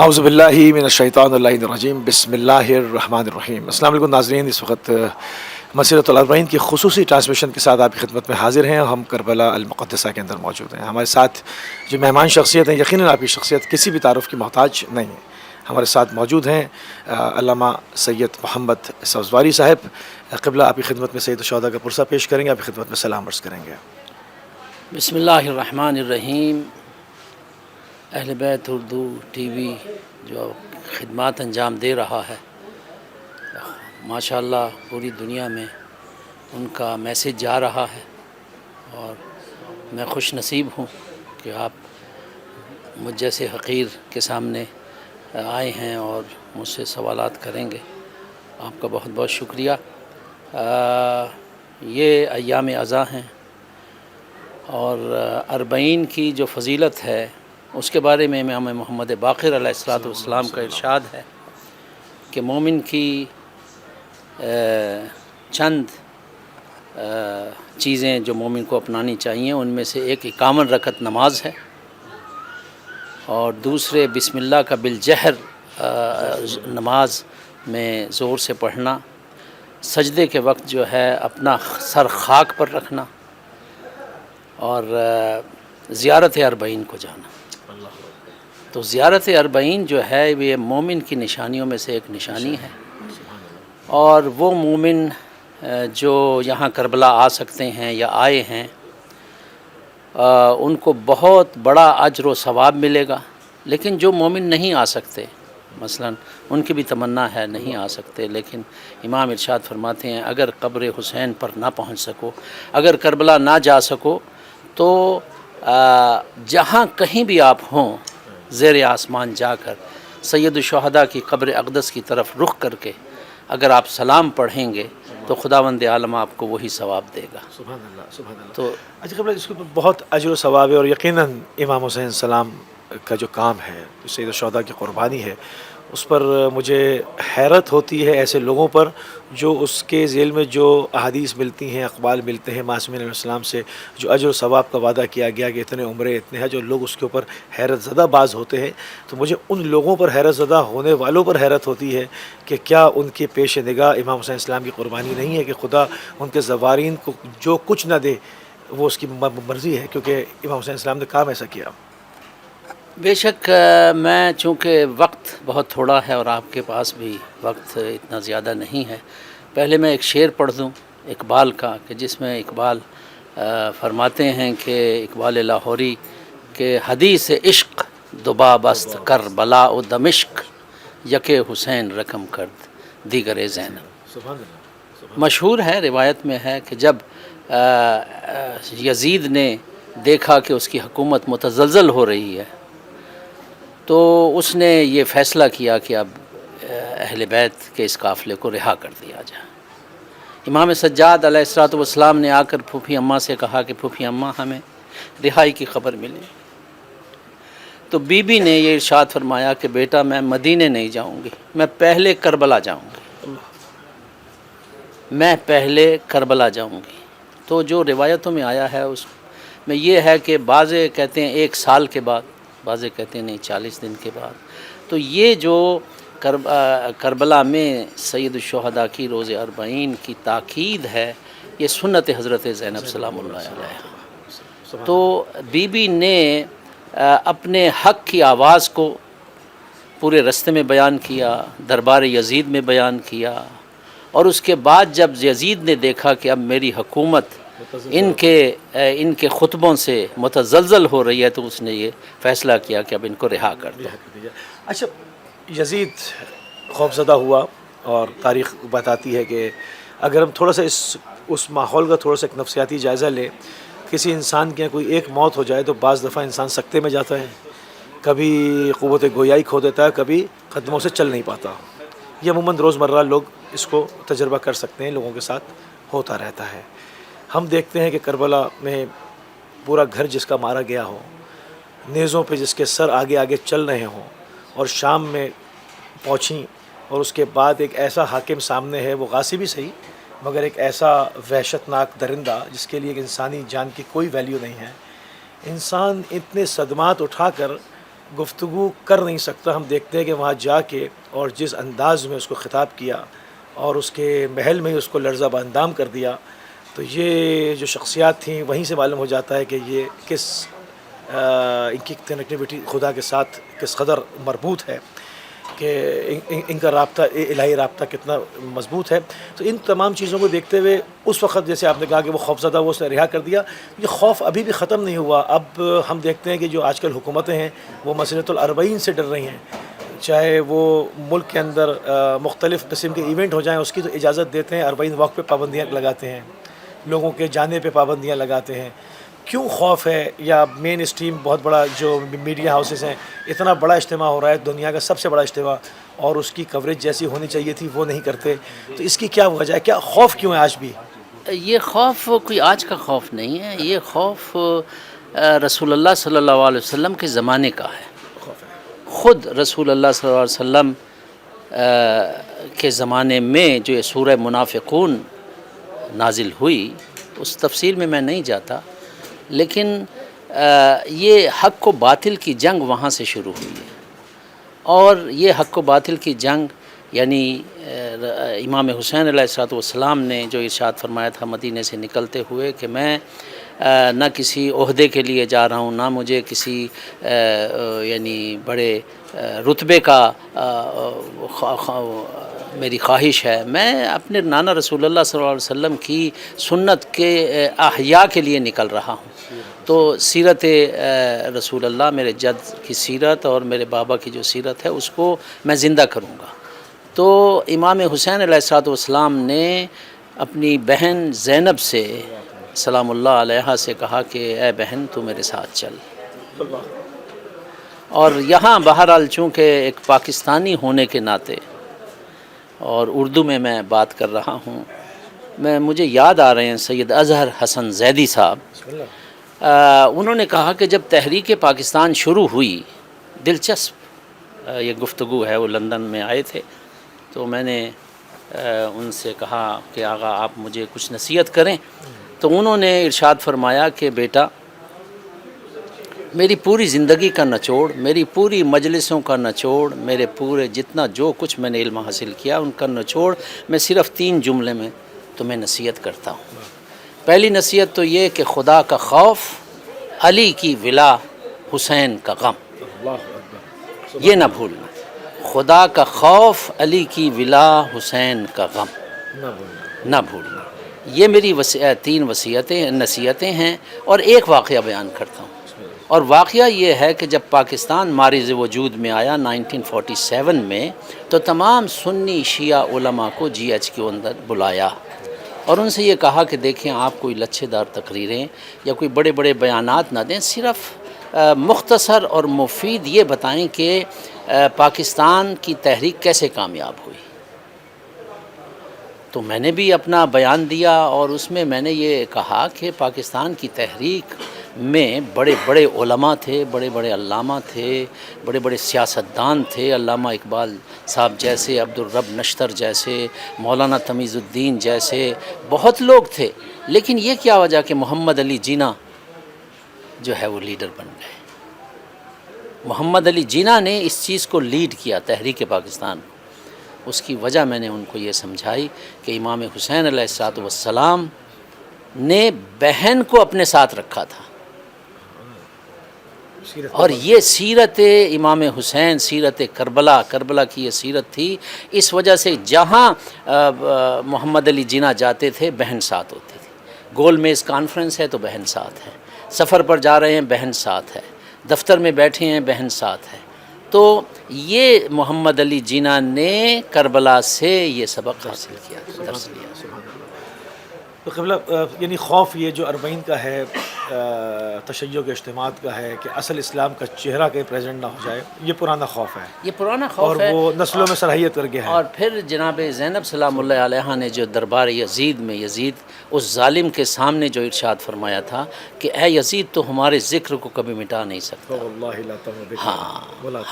اعوذ باللہ من الشیطان اللعین الرجیم بسم اللہ الرحمن الرحیم۔ السلام علیکم ناظرین، اس وقت مسیرۃ الاربعین کی خصوصی ٹرانسمیشن کے ساتھ آپ کی خدمت میں حاضر ہیں۔ ہم کربلا المقدسہ کے اندر موجود ہیں۔ ہمارے ساتھ جو مہمان شخصیت ہیں، یقیناً آپ کی شخصیت کسی بھی تعارف کی محتاج نہیں ہے۔ ہمارے ساتھ موجود ہیں علامہ سید محمد سبزواری صاحب۔ قبلہ آپ کی خدمت میں سید الشہداء کا پرسہ پیش کریں گے، آپ کی خدمت میں سلام عرض کریں گے۔ بسم اللہ الرحمن الرحیم۔ اہل بیت اردو ٹی وی جو خدمات انجام دے رہا ہے، ماشاءاللہ پوری دنیا میں ان کا میسیج جا رہا ہے، اور میں خوش نصیب ہوں کہ آپ مجھ جیسے حقیر کے سامنے آئے ہیں اور مجھ سے سوالات کریں گے۔ آپ کا بہت بہت شکریہ۔ یہ ایام عزا ہیں، اور اربعین کی جو فضیلت ہے اس کے بارے میں امام محمد باقر علیہ السلام کا ارشاد ہے کہ مومن کی چند چیزیں جو مومن کو اپنانی چاہیے، ان میں سے ایک 51 رکعت نماز ہے، اور دوسرے بسم اللہ کا بالجہر نماز میں زور سے پڑھنا، سجدے کے وقت جو ہے اپنا سر خاک پر رکھنا، اور زیارت اربعین کو جانا۔ تو زیارت اربعین جو ہے یہ مومن کی نشانیوں میں سے ایک نشانی ہے، اور وہ مومن جو یہاں کربلا آ سکتے ہیں یا آئے ہیں، ان کو بہت بڑا اجر و ثواب ملے گا۔ لیکن جو مومن نہیں آ سکتے، مثلا ان کی بھی تمنا ہے نہیں آ سکتے، لیکن امام ارشاد فرماتے ہیں اگر قبر حسین پر نہ پہنچ سکو، اگر کربلا نہ جا سکو، تو جہاں کہیں بھی آپ ہوں، زیر آسمان جا کر سید الشہداء کی قبر اقدس کی طرف رخ کر کے اگر آپ سلام پڑھیں گے تو خداوند عالم آپ کو وہی ثواب دے گا۔ سبحان اللہ، سبحان اللہ۔ تو اچھا قبلہ، اس کے اوپر بہت اجر و ثواب ہے، اور یقیناً امام حسین السلام کا جو کام ہے، جو سید الشہداء کی قربانی ہے، اس پر مجھے حیرت ہوتی ہے ایسے لوگوں پر جو اس کے ذیل میں جو احادیث ملتی ہیں، اقوال ملتے ہیں معصومین علیہ السلام سے، جو اجر و ثواب کا وعدہ کیا گیا کہ اتنے عمرے اتنے ہیں، جو لوگ اس کے اوپر حیرت زدہ باز ہوتے ہیں، تو مجھے ان لوگوں پر حیرت زدہ ہونے والوں پر حیرت ہوتی ہے کہ کیا ان کے پیش نگاہ امام حسین السلام کی قربانی نہیں ہے کہ خدا ان کے زوارین کو جو کچھ نہ دے وہ اس کی مرضی ہے، کیونکہ امام حسین السلام نے کام ایسا کیا۔ بے شک میں چونکہ وقت بہت تھوڑا ہے اور آپ کے پاس بھی وقت اتنا زیادہ نہیں ہے، پہلے میں ایک شعر پڑھ دوں اقبال کا، کہ جس میں اقبال فرماتے ہیں کہ اقبال لاہوری کہ حدیث عشق دباب است کربلا و دمشق، یک حسین رقم کرد دیگر زینب۔ سبحان اللہ۔ مشہور ہے، روایت میں ہے کہ جب یزید نے دیکھا کہ اس کی حکومت متزلزل ہو رہی ہے، تو اس نے یہ فیصلہ کیا کہ اب اہل بیت کے اس قافلے کو رہا کر دیا جائے۔ امام سجاد علیہ السلام نے آ کر پھوپھی اماں سے کہا کہ پھوپھی اماں ہمیں رہائی کی خبر ملی، تو بی بی نے یہ ارشاد فرمایا کہ بیٹا میں مدینے نہیں جاؤں گی، میں پہلے کربلا جاؤں گی، میں پہلے کربلا جاؤں گی۔ تو جو روایتوں میں آیا ہے اس میں یہ ہے کہ بعضے کہتے ہیں 1 سال کے بعد، بعضے کہتے ہیں نہیں 40 دن کے بعد۔ تو یہ جو کربلا میں سید الشہداء کی روز اربعین کی تاکید ہے، یہ سنت حضرت زینب سلام اللہ علیہ۔ تو بی بی نے اپنے حق کی آواز کو پورے رستے میں بیان کیا، دربار یزید میں بیان کیا، اور اس کے بعد جب یزید نے دیکھا کہ اب میری حکومت ان کے خطبوں سے متزلزل ہو رہی ہے، تو اس نے یہ فیصلہ کیا کہ اب ان کو رہا کر دو۔ اچھا، یزید خوفزدہ ہوا، اور تاریخ بتاتی ہے کہ اگر ہم تھوڑا سا اس ماحول کا تھوڑا سا ایک نفسیاتی جائزہ لیں، کسی انسان کے کوئی ایک موت ہو جائے تو بعض دفعہ انسان سکتے میں جاتا ہے، کبھی قوت گویائی کھو دیتا ہے، کبھی قدموں سے چل نہیں پاتا۔ یہ عموماً روزمرہ لوگ اس کو تجربہ کر سکتے ہیں، لوگوں کے ساتھ ہوتا رہتا ہے۔ ہم دیکھتے ہیں کہ کربلا میں پورا گھر جس کا مارا گیا ہو، نیزوں پہ جس کے سر آگے آگے چل رہے ہوں، اور شام میں پہنچیں، اور اس کے بعد ایک ایسا حاکم سامنے ہے، وہ غاصب ہی صحیح مگر ایک ایسا وحشت ناک درندہ جس کے لیے ایک انسانی جان کی کوئی ویلیو نہیں ہے۔ انسان اتنے صدمات اٹھا کر گفتگو کر نہیں سکتا. ہم دیکھتے ہیں کہ وہاں جا کے اور جس انداز میں اس کو خطاب کیا اور اس کے محل میں ہی اس کو لرزہ باندام کر دیا, تو یہ جو شخصیات تھیں وہیں سے معلوم ہو جاتا ہے کہ یہ کس ان کی کنیکٹیوٹی خدا کے ساتھ کس قدر مربوط ہے, کہ ان کا رابطہ الہی رابطہ کتنا مضبوط ہے. تو ان تمام چیزوں کو دیکھتے ہوئے اس وقت جیسے آپ نے کہا کہ وہ خوف زدہ, وہ اس نے رہا کر دیا, یہ خوف ابھی بھی ختم نہیں ہوا. اب ہم دیکھتے ہیں کہ جو آج کل حکومتیں ہیں وہ مسجد الاربعین سے ڈر رہی ہیں, چاہے وہ ملک کے اندر مختلف قسم کے ایونٹ ہو جائیں اس کی تو اجازت دیتے ہیں, 40 وقت پہ پابندیاں لگاتے ہیں, لوگوں کے جانے پہ پابندیاں لگاتے ہیں. کیوں خوف ہے؟ یا مین اسٹریم بہت بڑا جو میڈیا ہاؤسز ہیں, اتنا بڑا اجتماع ہو رہا ہے, دنیا کا سب سے بڑا اجتماع, اور اس کی کوریج جیسی ہونی چاہیے تھی وہ نہیں کرتے, تو اس کی کیا وجہ ہے؟ کیا خوف کیوں ہے آج بھی؟ یہ خوف کوئی آج کا خوف نہیں ہے, یہ خوف رسول اللہ صلی اللہ علیہ وسلم کے زمانے کا ہے. خود رسول اللہ صلی اللہ علیہ وسلم کے زمانے میں جو یہ سورہ منافقون نازل ہوئی, اس تفصیل میں نہیں جاتا, لیکن یہ حق و باطل کی جنگ وہاں سے شروع ہوئی ہے. اور یہ حق و باطل کی جنگ یعنی امام حسین علیہ السلام نے جو ارشاد فرمایا تھا مدینے سے نکلتے ہوئے کہ میں نہ کسی عہدے کے لیے جا رہا ہوں, نہ مجھے کسی یعنی بڑے رتبے کا میری خواہش ہے, میں اپنے نانا رسول اللہ صلی اللہ علیہ وسلم کی سنت کے احیاء کے لیے نکل رہا ہوں. تو سیرت رسول اللہ, میرے جد کی سیرت اور میرے بابا کی جو سیرت ہے اس کو میں زندہ کروں گا. تو امام حسین علیہ السلام نے اپنی بہن زینب سے سلام اللہ علیہ سے کہا کہ اے بہن تو میرے ساتھ چل. اور یہاں بہرحال چونکہ ایک پاکستانی ہونے کے ناطے اور اردو میں بات کر رہا ہوں, مجھے یاد آ رہے ہیں سید اظہر حسن زیدی صاحب, انہوں نے کہا کہ جب تحریک پاکستان شروع ہوئی, دلچسپ یہ گفتگو ہے, وہ لندن میں آئے تھے, تو میں نے ان سے کہا کہ آقا آپ مجھے کچھ نصیحت کریں. تو انہوں نے ارشاد فرمایا کہ بیٹا میری پوری زندگی کا نچوڑ, میری پوری مجلسوں کا نچوڑ, میرے پورے جتنا جو کچھ میں نے علم حاصل کیا ان کا نچوڑ میں صرف 3 جملے میں تمہیں نصیحت کرتا ہوں. پہلی نصیحت تو یہ کہ خدا کا خوف, علی کی ولا, حسین کا غم. یہ نہ بھولنا, خدا کا خوف, علی کی ولا, حسین کا غم نہ بھولنا. یہ میری 3 نصیحتیں ہیں. اور ایک واقعہ بیان کرتا ہوں, اور واقعہ یہ ہے کہ جب پاکستان مارز وجود میں آیا 1947 میں, تو تمام سنی شیعہ علماء کو GH کے اندر بلایا اور ان سے یہ کہا کہ دیکھیں آپ کوئی لچھے دار تقریریں یا کوئی بڑے بڑے بیانات نہ دیں, صرف مختصر اور مفید یہ بتائیں کہ پاکستان کی تحریک کیسے کامیاب ہوئی. تو میں نے بھی اپنا بیان دیا اور اس میں نے یہ کہا کہ پاکستان کی تحریک میں بڑے بڑے علماء تھے, بڑے بڑے علامہ تھے, بڑے بڑے سیاستدان تھے, علامہ اقبال صاحب جیسے, عبدالرب نشتر جیسے, مولانا تمیز الدین جیسے بہت لوگ تھے. لیکن یہ کیا وجہ کہ محمد علی جناح جو ہے وہ لیڈر بن گئے. محمد علی جناح نے اس چیز کو لیڈ کیا, تحریک پاکستان. اس کی وجہ میں نے ان کو یہ سمجھائی کہ امام حسین علیہ السلام نے بہن کو اپنے ساتھ رکھا تھا, اور یہ سیرت امام حسین, سیرت کربلا کی یہ سیرت تھی. اس وجہ سے جہاں محمد علی جناح جاتے تھے بہن ساتھ ہوتی تھی. گول میز کانفرنس ہے تو بہن ساتھ ہے, سفر پر جا رہے ہیں بہن ساتھ ہے, دفتر میں بیٹھے ہیں بہن ساتھ ہے. تو یہ محمد علی جناح نے کربلا سے یہ سبق حاصل کیا, درس لیا. تو قبلہ یعنی خوف یہ جو 40 کا ہے, تشیع کے اجتماعات کا ہے کہ اصل اسلام کا چہرہ کہیں پریزنٹ نہ ہو جائے, یہ پرانا خوف ہے, یہ پرانا خوف ہے, اور وہ نسلوں میں صلاحیت کر گیا ہے. اور پھر جناب زینب سلام اللہ علیہ نے جو دربار یزید میں, یزید اس ظالم کے سامنے جو ارشاد فرمایا تھا کہ اے یزید تو ہمارے ذکر کو کبھی مٹا نہیں سکتا. ہاں,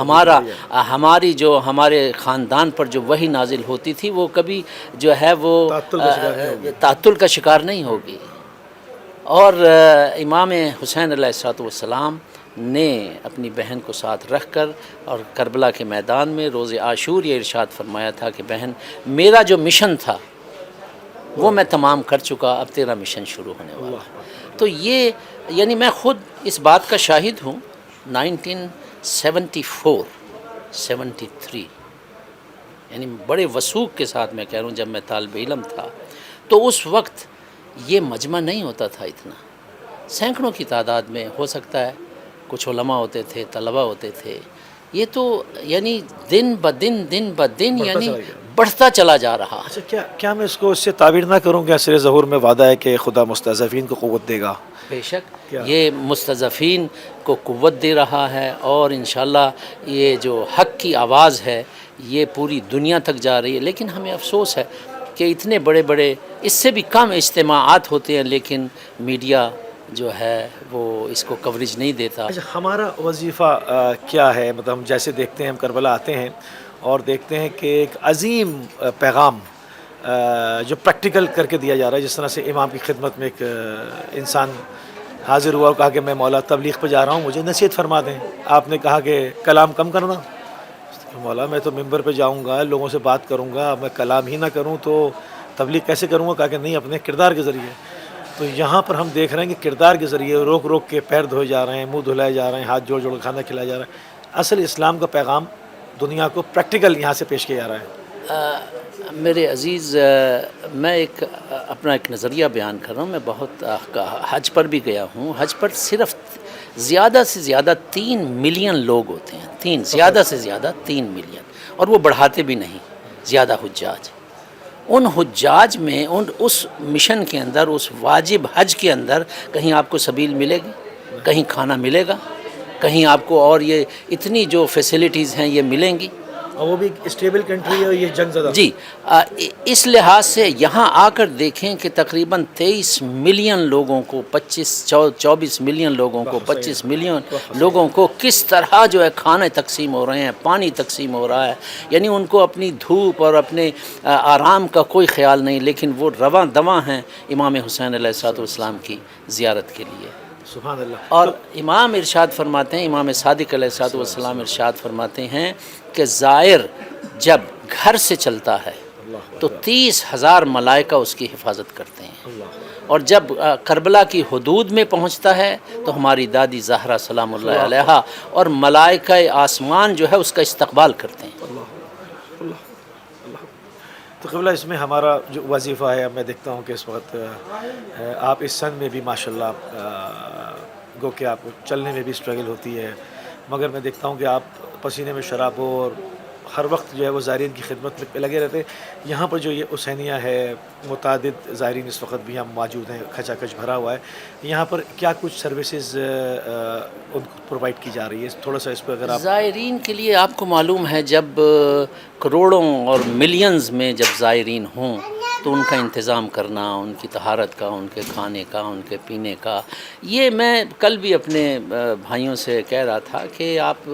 ہمارے خاندان پر جو وحی نازل ہوتی تھی وہ کبھی جو ہے وہ تعطل کا شکار نہیں ہوگی. اور امام حسین علیہ السلام نے اپنی بہن کو ساتھ رکھ کر اور کربلا کے میدان میں روز عاشور یہ ارشاد فرمایا تھا کہ بہن میرا جو مشن تھا وہ میں تمام کر چکا، اب تیرا مشن شروع ہونے والا ہے۔ تو یہ یعنی میں خود اس بات کا شاہد ہوں 1974 73 یعنی بڑے وثوق کے ساتھ میں کہہ رہا ہوں، جب میں طالب علم تھا تو اس وقت یہ مجمع نہیں ہوتا تھا اتنا، سینکڑوں کی تعداد میں ہو سکتا ہے، کچھ علماء ہوتے تھے، طلباء ہوتے تھے، یہ تو یعنی دن بدن یعنی بڑھتا چلا جا رہا۔ اچھا، کیا میں اس کو اس سے تعبیر نہ کروں کہ عصر ظہور میں وعدہ ہے کہ خدا مستضعفین کو قوت دے گا؟ بے شک یہ مستضعفین کو قوت دے رہا ہے، اور انشاءاللہ یہ جو حق کی آواز ہے یہ پوری دنیا تک جا رہی ہے۔ لیکن ہمیں افسوس ہے کہ اتنے بڑے بڑے اس سے بھی کم اجتماعات ہوتے ہیں لیکن میڈیا جو ہے وہ اس کو کوریج نہیں دیتا۔ اچھا، ہمارا وظیفہ کیا ہے؟ مطلب ہم جیسے دیکھتے ہیں، ہم کربلا آتے ہیں اور دیکھتے ہیں کہ ایک عظیم پیغام جو پریکٹیکل کر کے دیا جا رہا ہے، جس طرح سے امام کی خدمت میں ایک انسان حاضر ہوا اور کہا کہ میں مولا تبلیغ پہ جا رہا ہوں، مجھے نصیحت فرما دیں۔ آپ نے کہا کہ کلام کم کرنا، مولا میں تو ممبر پہ جاؤں گا، لوگوں سے بات کروں گا، میں کلام ہی نہ کروں تو تبلیغ کیسے کروں گا؟ کہا کہ نہیں، اپنے کردار کے ذریعے۔ تو یہاں پر ہم دیکھ رہے ہیں کہ کردار کے ذریعے روک روک کے پیر دھوئے جا رہے ہیں، منہ دھلائے جا رہے ہیں، ہاتھ جوڑ جوڑ کے کھانا کھلایا جا رہا ہے۔ اصل اسلام کا پیغام دنیا کو پریکٹیکل یہاں سے پیش کیا جا رہا ہے۔ میرے عزیز، میں اپنا ایک نظریہ بیان کر رہا ہوں۔ میں بہت حج پر بھی گیا ہوں۔ حج پر صرف زیادہ سے زیادہ 3 ملین لوگ ہوتے ہیں، زیادہ سے زیادہ 3 ملین، اور وہ بڑھاتے بھی نہیں، زیادہ حجاج۔ ان حجاج میں اس مشن کے اندر، اس واجب حج کے اندر کہیں آپ کو سبیل ملے گی، کہیں کھانا ملے گا، کہیں آپ کو اور یہ اتنی جو فیسلٹیز ہیں یہ ملیں گی، اور وہ بھی اسٹیبل کنٹری ہے اور یہ جنگ زدہ۔ جی، اس لحاظ سے یہاں آ کر دیکھیں کہ تقریباً 23 ملین لوگوں کو 24 ملین لوگوں کو 25 ملین لوگوں کو کس طرح جو ہے کھانے تقسیم ہو رہے ہیں، پانی تقسیم ہو رہا ہے، یعنی ان کو اپنی دھوپ اور اپنے آرام کا کوئی خیال نہیں، لیکن وہ رواں دواں ہیں امام حسین علیہ الصلوۃ والسلام کی زیارت کے لیے۔ سبحان اللہ۔ اور امام ارشاد فرماتے ہیں، امام صادق علیہ الصلوۃ والسلام ارشاد فرماتے ہیں کہ زائر جب گھر سے چلتا ہے تو 30,000 ملائکہ اس کی حفاظت کرتے ہیں، اور جب کربلا کی حدود میں پہنچتا ہے تو ہماری دادی زہرا سلام اللہ علیہا اور ملائکہ آسمان جو ہے اس کا استقبال کرتے ہیں۔ تو قبلہ اس میں ہمارا جو وظیفہ ہے، میں دیکھتا ہوں کہ اس وقت آپ اس سن میں بھی ماشاءاللہ گو کہ آپ کو چلنے میں بھی اسٹرگل ہوتی ہے، مگر میں دیکھتا ہوں کہ آپ پسینے میں شراب ہو اور ہر وقت جو ہے وہ زائرین کی خدمت میں لگے رہتے ہیں۔ یہاں پر جو یہ حسینیہ ہے، متعدد زائرین اس وقت بھی ہم موجود ہیں، کھچا کھچ بھرا ہوا ہے، یہاں پر کیا کچھ سروسز ان کو پرووائڈ کی جا رہی ہے؟ تھوڑا سا اس پہ اگر آپ۔ زائرین کے لیے آپ کو معلوم ہے جب کروڑوں اور ملینز میں جب زائرین ہوں تو ان کا انتظام کرنا، ان کی طہارت کا، ان کے کھانے کا، ان کے پینے کا، یہ میں کل بھی اپنے بھائیوں سے کہہ رہا تھا کہ آپ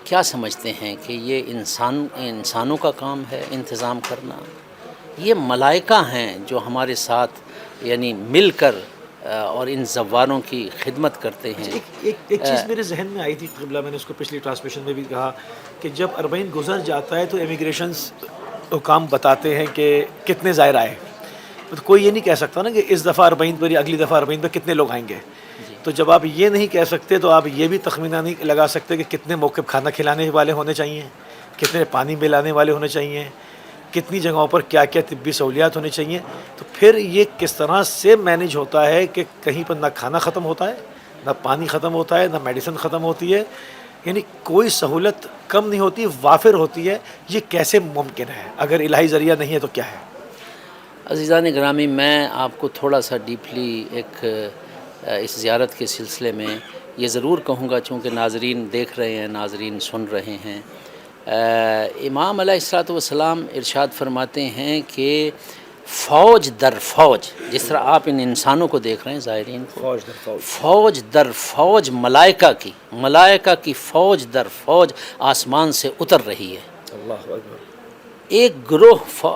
کیا سمجھتے ہیں کہ یہ انسانوں کا کام ہے انتظام کرنا؟ یہ ملائکہ ہیں جو ہمارے ساتھ یعنی مل کر اور ان زواروں کی خدمت کرتے ہیں۔ ایک چیز میرے ذہن میں آئی تھی قبلہ، میں نے اس کو پچھلی ٹرانسمیشن میں بھی کہا کہ جب اربعین گزر جاتا ہے تو امیگریشنز حکام بتاتے ہیں کہ کتنے زائر آئے، تو کوئی یہ نہیں کہہ سکتا نا کہ اس دفعہ اربعین پر یا اگلی دفعہ اربعین پر کتنے لوگ آئیں گے۔ تو جب آپ یہ نہیں کہہ سکتے تو آپ یہ بھی تخمینہ نہیں لگا سکتے کہ کتنے موقف کھانا کھلانے والے ہونے چاہیے، کتنے پانی پلانے والے ہونے چاہیے، کتنی جگہوں پر کیا کیا طبی سہولیات ہونی چاہیے۔ تو پھر یہ کس طرح سے مینیج ہوتا ہے کہ کہیں پر نہ کھانا ختم ہوتا ہے، نہ پانی ختم ہوتا ہے، نہ میڈیسن ختم ہوتی ہے، یعنی کوئی سہولت کم نہیں ہوتی، وافر ہوتی ہے۔ یہ کیسے ممکن ہے؟ اگر الہی ذریعہ نہیں ہے تو کیا ہے؟ عزیزان گرامی، میں آپ کو تھوڑا سا ڈیپلی ایک اس زیارت کے سلسلے میں یہ ضرور کہوں گا، چونکہ ناظرین دیکھ رہے ہیں، ناظرین سن رہے ہیں۔ امام علیہ الصلوۃ والسلام ارشاد فرماتے ہیں کہ فوج در فوج، جس طرح آپ ان انسانوں کو دیکھ رہے ہیں زائرین کو، فوج در فوج ملائکہ کی فوج در فوج آسمان سے اتر رہی ہے۔ اللہ اکبر۔ ایک گروہ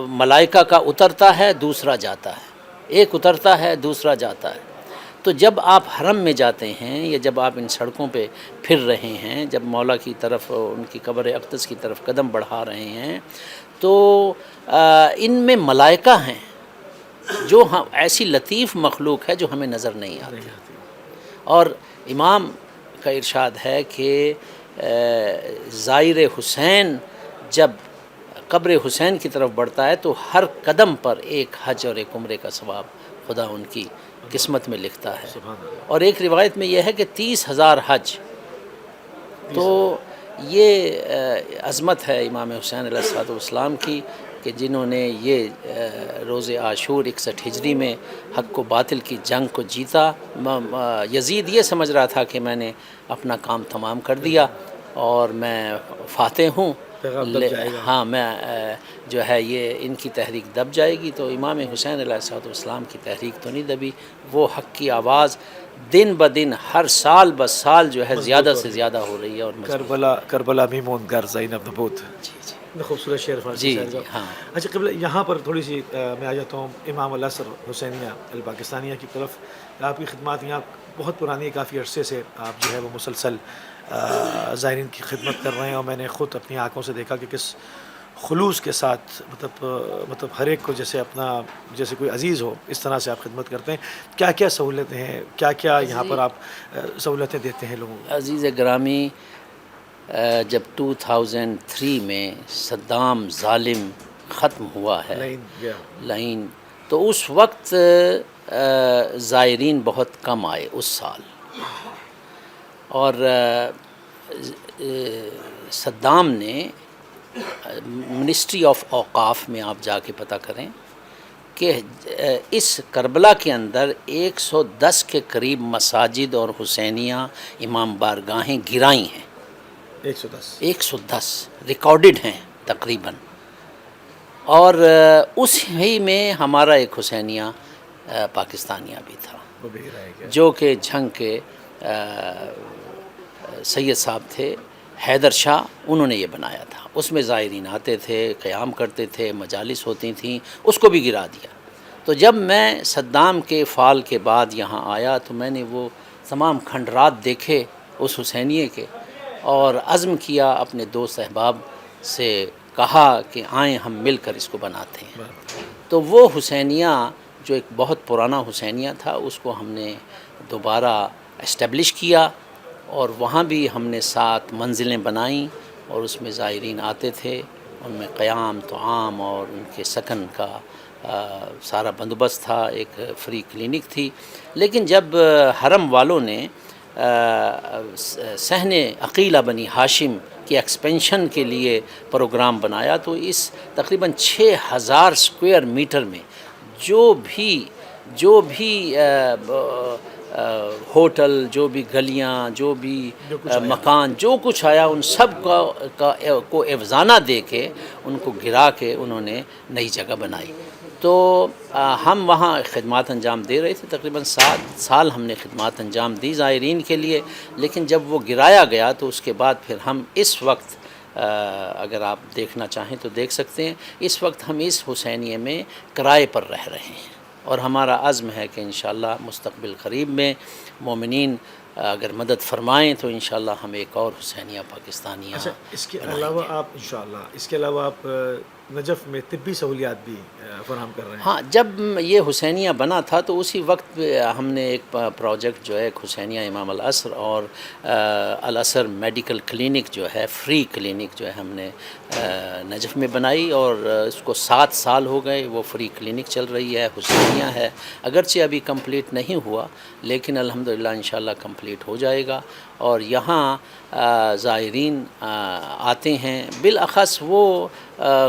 ملائکہ کا اترتا ہے، دوسرا جاتا ہے، ایک اترتا ہے دوسرا جاتا ہے۔ تو جب آپ حرم میں جاتے ہیں یا جب آپ ان سڑکوں پہ پھر رہے ہیں، جب مولا کی طرف ان کی قبر اقدس کی طرف قدم بڑھا رہے ہیں، تو ان میں ملائکہ ہیں جو ایسی لطیف مخلوق ہے جو ہمیں نظر نہیں آتی. اور امام کا ارشاد ہے کہ زائر حسین جب قبر حسین کی طرف بڑھتا ہے تو ہر قدم پر ایک حج اور ایک عمرے کا ثواب خدا ان کی قسمت میں لکھتا ہے. اور ایک روایت میں یہ ہے کہ 30,000 حج. تو یہ عظمت ہے امام حسین علیہ السلام کی کہ جنہوں نے یہ روز عاشور 61 ہجری میں حق و باطل کی جنگ کو جیتا. یزید یہ سمجھ رہا تھا کہ میں نے اپنا کام تمام کر دیا اور میں فاتح ہوں، ہاں میں جو ہے یہ ان کی تحریک دب جائے گی. تو امام حسین علیہ السلام کی تحریک تو نہیں دبی، وہ حق کی آواز دن بدن ہر سال بس سال جو ہے زیادہ سے زیادہ ہو رہی ہے. اور کربلا میمون گر زینب نبوت، خوبصورت شعر فارسی. ہاں. اچھا قبلہ، یہاں پر تھوڑی سی میں آ جاتا ہوں امام العصر حسینیہ الپاکستانیہ کی طرف. آپ کی خدمات یہاں بہت پرانی، کافی عرصے سے آپ جو ہے وہ مسلسل زائرین کی خدمت کر رہے ہیں، اور میں نے خود اپنی آنکھوں سے دیکھا کہ کس خلوص کے ساتھ مطلب ہر ایک کو جیسے اپنا، جیسے کوئی عزیز ہو اس طرح سے آپ خدمت کرتے ہیں. کیا کیا سہولتیں ہیں، کیا کیا یہاں پر آپ سہولتیں دیتے ہیں لوگوں کو؟ عزیز گرامی، جب 2003 میں صدام ظالم ختم ہوا ہے لائن، تو اس وقت زائرین بہت کم آئے اس سال. اور صدام نے منسٹری آف اوقاف میں آپ جا کے پتہ کریں کہ اس کربلا کے اندر 110 کے قریب مساجد اور حسینیہ امام بارگاہیں گرائی ہیں. 110 ریکارڈڈ ہیں تقریباً. اور اس ہی میں ہمارا ایک حسینیہ پاکستانیہ بھی تھا جو کہ جھنگ کے سید صاحب تھے حیدر شاہ، انہوں نے یہ بنایا تھا. اس میں زائرین آتے تھے، قیام کرتے تھے، مجالس ہوتی تھیں. اس کو بھی گرا دیا. تو جب میں صدام کے فال کے بعد یہاں آیا تو میں نے وہ تمام کھنڈرات دیکھے اس حسینیے کے، اور عزم کیا، اپنے دوست احباب سے کہا کہ آئیں ہم مل کر اس کو بناتے ہیں. تو وہ حسینیہ جو ایک بہت پرانا حسینیہ تھا، اس کو ہم نے دوبارہ اسٹیبلش کیا، اور وہاں بھی ہم نے 7 منزلیں بنائیں، اور اس میں زائرین آتے تھے. ان میں قیام، طعام اور ان کے سکن کا سارا بندوبست تھا. ایک فری کلینک تھی. لیکن جب حرم والوں نے صحن عقیلہ بنی ہاشم کی ایکسپینشن کے لیے پروگرام بنایا، تو اس تقریباً 6,000 اسکوائر میٹر میں جو بھی ہوٹل، جو بھی گلیاں، جو بھی مکان، جو کچھ آیا، ان سب کو افزانہ دے کے ان کو گرا کے انہوں نے نئی جگہ بنائی. تو ہم وہاں خدمات انجام دے رہے تھے. تقریباً 7 سال ہم نے خدمات انجام دی زائرین کے لیے. لیکن جب وہ گرایا گیا تو اس کے بعد پھر ہم اس وقت، اگر آپ دیکھنا چاہیں تو دیکھ سکتے ہیں، اس وقت ہم اس حسینیے میں کرائے پر رہ رہے ہیں. اور ہمارا عزم ہے کہ انشاءاللہ مستقبل قریب میں مومنین اگر مدد فرمائیں تو انشاءاللہ ہم ایک اور حسینیہ پاکستانیہ. اچھا، اس کے علاوہ آپ انشاءاللہ اس کے علاوہ آپ نجف میں طبی سہولیات بھی فراہم کر رہے ہیں؟ ہاں، جب یہ حسینیہ بنا تھا تو اسی وقت ہم نے ایک پروجیکٹ جو ہے ایک حسینیہ امام العصر اور العصر میڈیکل کلینک جو ہے، فری کلینک جو ہے، ہم نے نجف میں بنائی. اور اس کو 7 سال ہو گئے، وہ فری کلینک چل رہی ہے، حسینیہ ہے. اگرچہ ابھی کمپلیٹ نہیں ہوا لیکن الحمدللہ انشاءاللہ کمپلیٹ ہو جائے گا. اور یہاں زائرین آتے ہیں، بالاخص وہ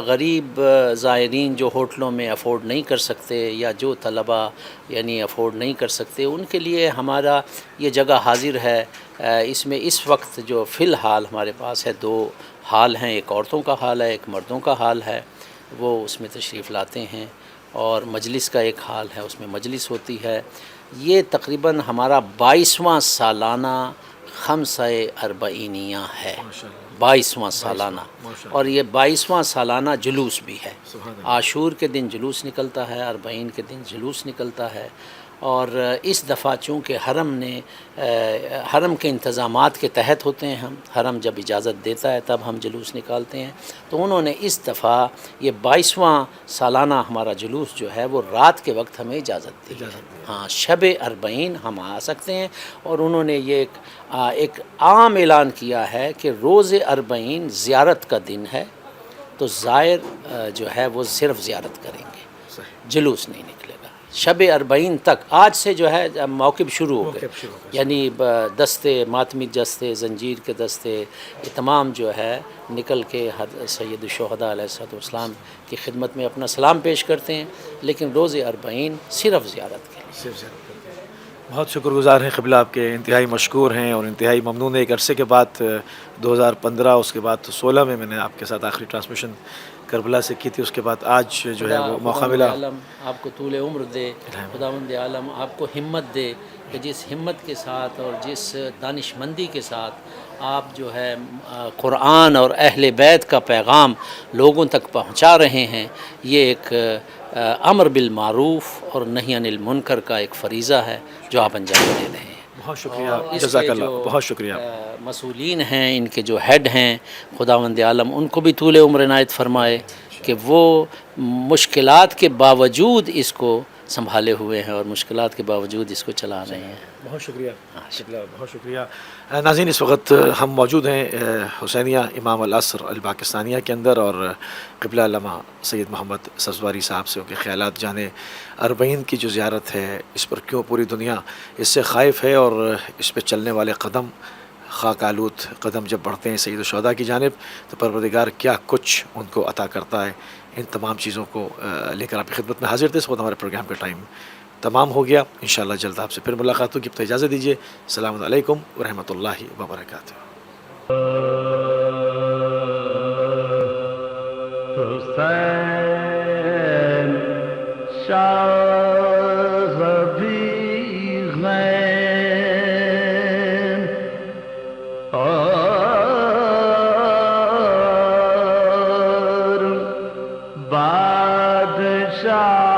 غریب زائرین جو ہوٹلوں میں افورڈ نہیں کر سکتے، یا جو طلبہ یعنی افورڈ نہیں کر سکتے، ان کے لیے ہمارا یہ جگہ حاضر ہے. اس میں اس وقت جو فی الحال ہمارے پاس ہے 2 ہال ہیں، ایک عورتوں کا ہال ہے، ایک مردوں کا ہال ہے. وہ اس میں تشریف لاتے ہیں. اور مجلس کا ایک ہال ہے، اس میں مجلس ہوتی ہے. یہ تقریباً ہمارا 22واں سالانہ خمسہ اربعینیہ ہے، 22واں سالانہ. اور یہ 22واں سالانہ جلوس بھی ہے. عاشور کے دن جلوس نکلتا ہے، اربعین کے دن جلوس نکلتا ہے. اور اس دفعہ چونکہ حرم کے انتظامات کے تحت ہوتے ہیں ہم، حرم جب اجازت دیتا ہے تب ہم جلوس نکالتے ہیں، تو انہوں نے اس دفعہ یہ 22واں سالانہ ہمارا جلوس جو ہے وہ رات کے وقت ہمیں اجازت دی ہے۔ ہاں، شب اربعین ہم آ سکتے ہیں، اور انہوں نے یہ ایک عام اعلان کیا ہے کہ روز اربعین زیارت کا دن ہے، تو زائر جو ہے وہ صرف زیارت کریں گے، جلوس نہیں نکلے گا شب اربعین تک۔ آج سے جو ہے موقف شروع ہو گئے، یعنی دستے ماتمی دستے، زنجیر کے دستے، یہ تمام جو ہے نکل کے سید الشہداء علیہ السلام کی خدمت میں اپنا سلام پیش کرتے ہیں، لیکن روز اربعین صرف زیارت کے لیے۔ بہت شکر گزار ہیں قبلہ آپ کے، انتہائی مشکور ہیں اور انتہائی ممنون ہیں۔ ایک عرصے کے بعد 2015 اس کے بعد 16 میں نے آپ کے ساتھ آخری ٹرانسمیشن کربلا سے کی تھی، اس کے بعد آج جو ہے وہ موقع ملا۔ عالم آپ کو طول عمر دے، خداوند عالم آپ کو ہمت دے کہ جس ہمت کے ساتھ اور جس دانش مندی کے ساتھ آپ جو ہے قرآن اور اہل بیت کا پیغام لوگوں تک پہنچا رہے ہیں، یہ ایک امر بالمعروف اور نہی عن المنکر کا ایک فریضہ ہے جو آپ انجام دے رہے ہیں۔ بہت شکریہ، جزاک اللہ، بہت شکریہ۔ مسئولین ہیں، ان کے جو ہیڈ ہیں، خداوند عالم ان کو بھی طول عمر عنایت فرمائے کہ وہ مشکلات کے باوجود اس کو سنبھالے ہوئے ہیں اور مشکلات کے باوجود اس کو چلا رہے ہیں۔ بہت شکریہ، بہت شکریہ۔ ناظرین، اس وقت ہم موجود ہیں حسینیہ امام العصر الپاکستانیہ کے اندر، اور قبلہ علامہ سید محمد سبزواری صاحب سے ان کے خیالات جانے۔ اربعین کی جو زیارت ہے، اس پر کیوں پوری دنیا اس سے خائف ہے، اور اس پہ چلنے والے قدم، خاک آلود قدم جب بڑھتے ہیں سید الشہداء کی جانب، تو پروردگار کیا کچھ ان کو عطا کرتا ہے۔ ان تمام چیزوں کو لے کر آپ کی خدمت میں حاضر تھے۔ اس وقت ہمارے پروگرام کا ٹائم تمام ہو گیا، انشاءاللہ جلد آپ سے پھر ملاقات ہوگی۔ اب تو اجازت دیجیے، السلام علیکم ورحمۃ اللہ وبرکاتہ۔ حسین شاہ بھی غین اور بادشاہ